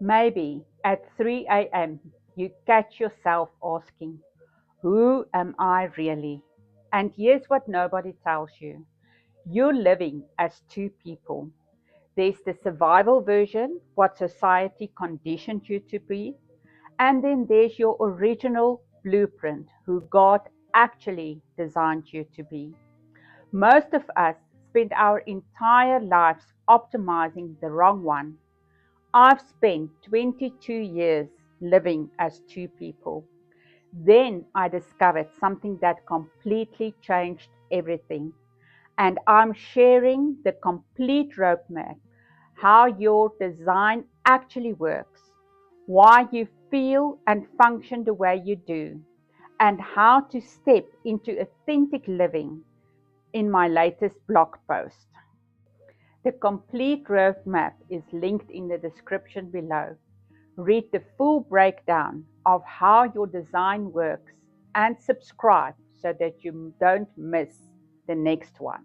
Maybe at 3 a.m. you catch yourself asking, who am I really? And here's what nobody tells you. You're living as two people. There's the survival version, what society conditioned you to be, and then there's your original blueprint, who God actually designed you to be. Most of us spend our entire lives optimizing the wrong one. I've spent 22 years living as two people. Then I discovered something that completely changed everything. And I'm sharing the complete roadmap, how your design actually works, why you feel and function the way you do, and how to step into authentic living in my latest blog post. The complete roadmap is linked in the description below. Read the full breakdown of how your design works and subscribe so that you don't miss the next one.